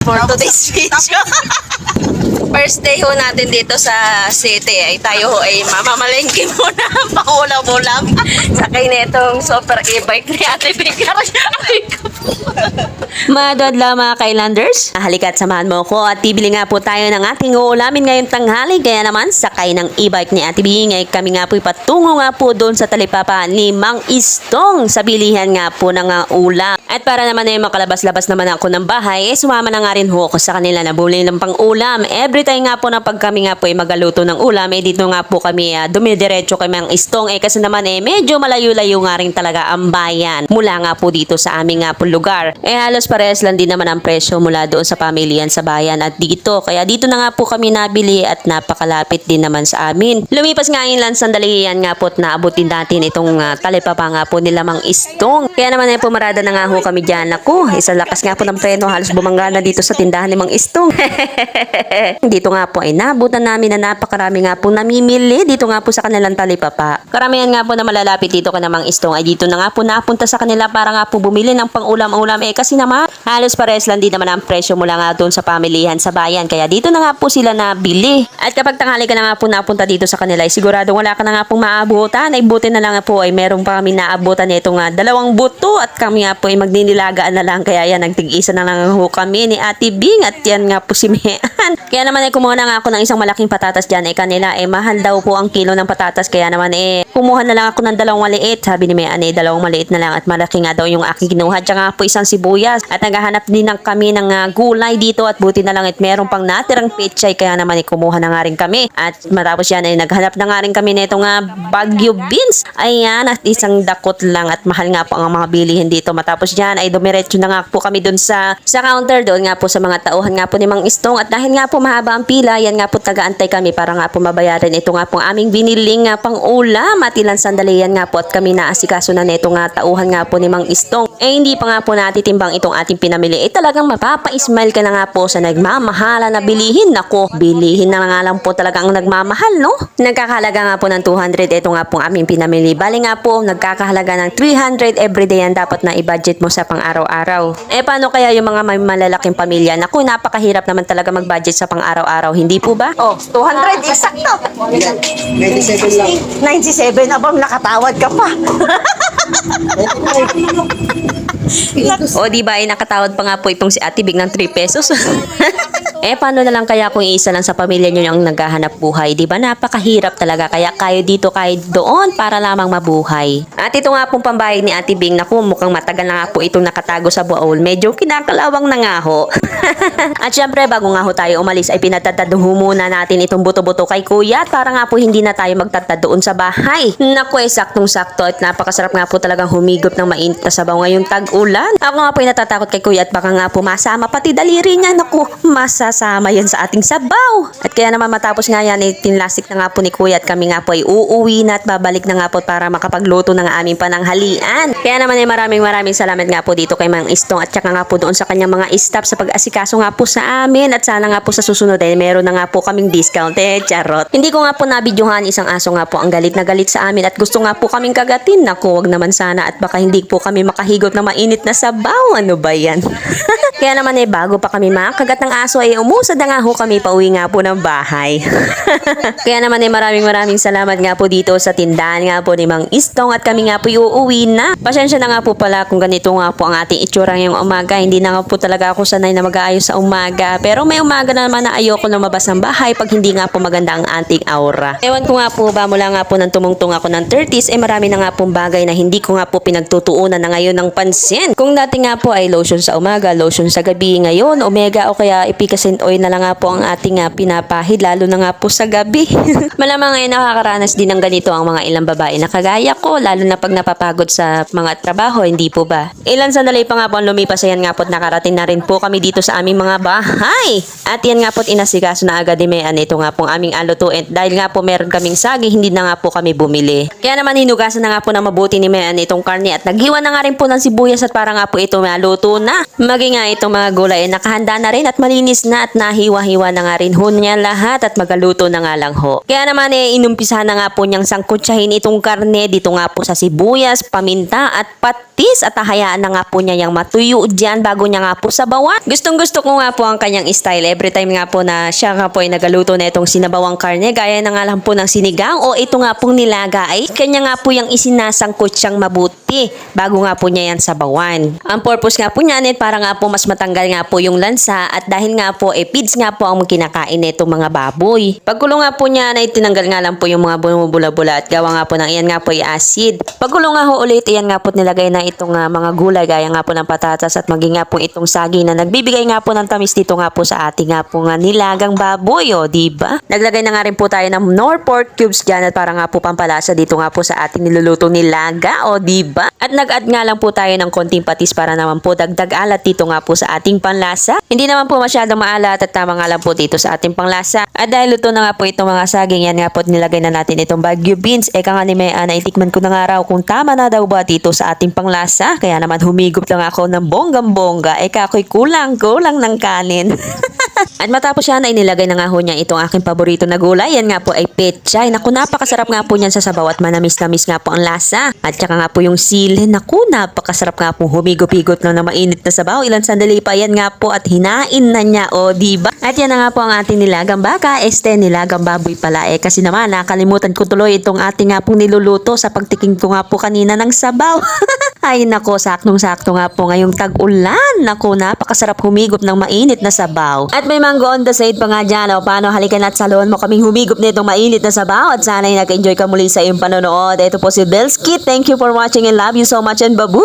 For today's video. First day ho natin dito sa city ay tayo ho ay mamamalengke muna paulam-ulam. Sakay na itong super e-bike ni Ate Biglar. Madodla mga Kailanders, halika at samahan mo ko at bibili nga po tayo ng ating uulamin ngayong tanghali. Kaya naman sakay ng e-bike ni Ate Bing ay kami nga po patungo nga po doon sa talipapa ni Mang Istong sa bilihan nga po ng ulam. At para naman ay makalabas-labas naman ako ng bahay, sumama na nga rin ho ako sa kanila na buli ng pang ulam. Every time nga po na pag kami nga po ay magaluto ng ulam, dito nga po kami dumidiretso kay Mang Istong kasi naman medyo malayo-layo nga rin talaga ang bayan mula nga po dito sa aming nga po lugar. Halos parehas lang din naman ang presyo mula doon sa pamilyan sa bayan at dito. Kaya dito na nga po kami nabili at napakalapit din naman sa amin. Lumipas nga yun lang sandali yan nga po at naabutin natin itong talipapa nga po nila Mang Istong. Kaya naman pumarada na nga ho kami dyan. Naku, isang lakas nga po ng preno, halos bumangga na dito sa tindahan ni Mang Istong. Dito nga po ay nabutan namin na napakarami nga po namimili dito nga po sa kanilang talipapa. Karamihan nga po na malalapit dito ka na Mang Istong ay dito na nga po napunta sa kanila para nga po bumili ng pang-ulam-ulam kasi naman halos pares lang din naman ang presyo mula nga doon sa pamilihan sa bayan. Kaya dito na nga po sila nabili. At kapag tanghali ka na nga po napunta dito sa kanila ay sigurado wala ka na nga pong maabutan. Ay buti na lang nga po ay meron pa kami naabutan nito nga 2 buto at kami nga po ay magninilagaan na lang. Kaya yan nagtig-isa na lang ho kami ni Ate Bing at yan nga po si Mean. Kaya naman kumuha na nga ako ng isang malaking patatas dyan. Kanila mahal daw po ang kilo ng patatas. Kaya naman kumuha na lang ako ng 2 maliit. Sabi ni Mean 2 maliit na lang at malaki nga daw yung aking kinuha. Tsaka nga po isang sibuyas. At naghahanap din kami ng gulay dito at buti na lang meron pang natirang pechay. Kaya naman kumuha na nga rin kami. At matapos yan naghanap na nga rin kami nito nga Baguio beans. Ayan, at isang dakot lang at mahal nga po ang mga bilihin dito. Matapos yan ay dumiretso na nga po kami dun sa counter doon nga po sa mga tauhan nga po ni Mang Istong. At dahil nga po mahaba ang pila, yan nga po tagaantay kami para nga po mabayaran ito nga po aming biniling pang ulam. At ilang sandali yan nga po at kami naasikaso na nito nga tauhan nga po ni Mang Istong. Hindi pa nga po natitimbang itong ating pinamili. Talagang mapapa-smile ka na nga po sa nagmamahala na bilihin. Nako, bilihin na nga lang po talaga ang nagmamahal, no? Nagkakahalaga nga po ng 200. Ito nga po aming pinamili. Bali nga po, nagkakahalaga ng 300 everyday yan dapat na i-budget mo sa pang-araw-araw. Paano kaya yung mga may malalaking pamilya? Naku, napakahirap naman talaga mag-budget sa pang-araw-araw. Hindi po ba? Oh, 200 eksakto. 97 lang. 97 abang nakatawad ka pa. O di ba nakatawad pa nga po itong si Ate Bing ng 3 pesos. Paano na lang kaya kung isa lang sa pamilya nyo ang naghahanap buhay? Di ba napakahirap talaga kaya kayo dito kayo doon para lamang mabuhay. At ito nga pong pambayad ni Ate Bing. Naku, mukhang matagal na nga po itong nakatago sa baul. Medyo kinakalawang na nga ho. At syempre bago nga ho tayo umalis ay pinatataduho muna natin itong buto-buto kay Kuya para nga po hindi na tayo magtatad doon sa bahay. Naku, saktong-sakto at napakasarap nga po talagang humigop ng mainit na sabaw ngayong tag-ulan. Ako nga po natatakot kay Kuya at baka nga po masama pati daliri niya. Naku, masasama yan sa ating sabaw. At kaya naman matapos nga yan tinlasik na nga po ni Kuya at kami nga po ay uuwi na at babalik na nga po para makapagluto ng aming pananghalian. Kaya naman maraming salamat nga po dito kay Mang Istong at saka nga po doon sa kanyang mga staff sa pag-asikaso nga po sa amin at sana nga po sa susunod ay meron na nga po kaming discount charot. Hindi ko nga po nabidyohan isang aso nga po ang galit na galit sa amin at gusto nga po kaming kagatin. Naku, wag naman sana at baka hindi po kami makahigop ng mainit na sabaw. Ano ba yan? Kaya naman bago pa kami makagat ng aso ay umusad na nga ho kami pauwi nga po ng bahay. Kaya naman maraming salamat nga po dito sa tindahan nga po ni Mang Istong at kami nga po uuwi na. Pasensya na nga po pala kung ganito nga po ang ating itsura ngayong umaga. Hindi na nga po talaga ako sanay na mag-aayos sa umaga. Pero may umaga na naman na ayoko lumabas ng bahay pag hindi nga po maganda ang ating aura. Ewan ko nga po ba mula nga po nang tumungtong ako ng 30s marami na nga pong bagay na hindi ko nga po pinagtutuunan na ngayon ng pansin. Kung dati nga po ay lotion sa umaga, lotion sa gabi, ngayon omega o kaya efficacent oil na lang nga po ang ating pinapahid lalo na nga po sa gabi. Malamang nakakaranas din ng ganito ang mga ilang babae na kagaya ko lalo na pag napapagod sa mga trabaho, hindi po ba? Ilan sandali pa nga po ang lumipas ayan nga po nakarating na rin po kami dito sa aming mga bahay. At yan nga po inasikaso na agad ni Mean ito nga pong aming alutuin dahil nga po meron kaming saging hindi na nga po kami bumili. Kaya naman hinugasan na nga po ng mabuti ni Mean itong karne at naghiwa na nga rin po ng sibuyas at para nga po ito maluto na. Maging nga itong mga gulay nakahanda na rin at malinis na niya at nahiwa-hiwa na nga rin ho niya lahat at magaluto na nga lang ho. Kaya naman inumpisa na nga po niyang sangkutsahin itong karne dito nga po sa sibuyas, paminta at patis at hayaan na nga po niya yung matuyo dyan bago niya nga po sabawan. Gustong gusto ko nga po ang kanyang style. Every time nga po na siya nga po ay nagaluto na itong sinabawang karne gaya na nga lang po ng sinigang o ito nga pong nilaga ay kanya nga po yung isinasangkot siyang mabuti bago nga po niya yan sabawan. Ang purpose nga po niyan para nga po mas matanggal nga po yung lansa at dahil nga po feeds nga po ang kinakain nitong mga baboy. Pagkulo nga po niya na itinanggal nga lang po yung mga bumubula-bula at gawa nga po ng iyan nga po ay acid. Pagkulo nga ho ulit iyan nga po nilagay na itong mga gulay gaya nga po ng patatas at maging nga po itong saging na nagbibigay nga po ng tamis dito nga po sa ating nga po nga nilagang baboy o diba? Naglagay na nga rin po tayo ng nor pork cubes dyan at para nga po pampalasa dito nga po sa ating nilulutong nilaga o diba? At nag-add nga lang po tayo ng konting patis para naman po dagdag alat dito nga po sa ating panlasa. Hindi naman po masyadong maalat at tama nga lang po dito sa ating panglasa. At dahil luto na nga po itong mga saging, yan nga po nilagay na natin itong Baguio beans. Eka nga ni Maya na itikman ko na nga raw kung tama na daw ba dito sa ating panglasa. Kaya naman humigop lang ako ng bonggang-bongga. Eka ako'y kulang ng kanin. At matapos yan ay nilagay na nga ho niya itong aking paborito na gulay. Yan nga po ay pechay. Naku, napakasarap nga po niyan sa sabaw at manamis-namis nga po ang lasa. At saka nga po yung sili. Naku, napakasarap nga po humigop-higot na mainit na sabaw. Ilan sandali pa yan nga po at hinain na niya o diba? At yan na nga po ang ating nilagang baka. Nilagang baboy pala kasi naman nakalimutan ko tuloy itong ating nga pong niluluto sa pagtiking ko nga po kanina ng sabaw. Ay nako, saktong-sakto nga po ngayong tag-ulan. Nako, napakasarap humigop ng mainit na sabaw. At may mango on the side pa nga dyan. O paano, halika na at saluhan mo kaming humigop nitong mainit na sabaw. At sana'y nag-enjoy ka muli sa iyong panonood. Ito po si Belsky. Thank you for watching and love you so much and babu!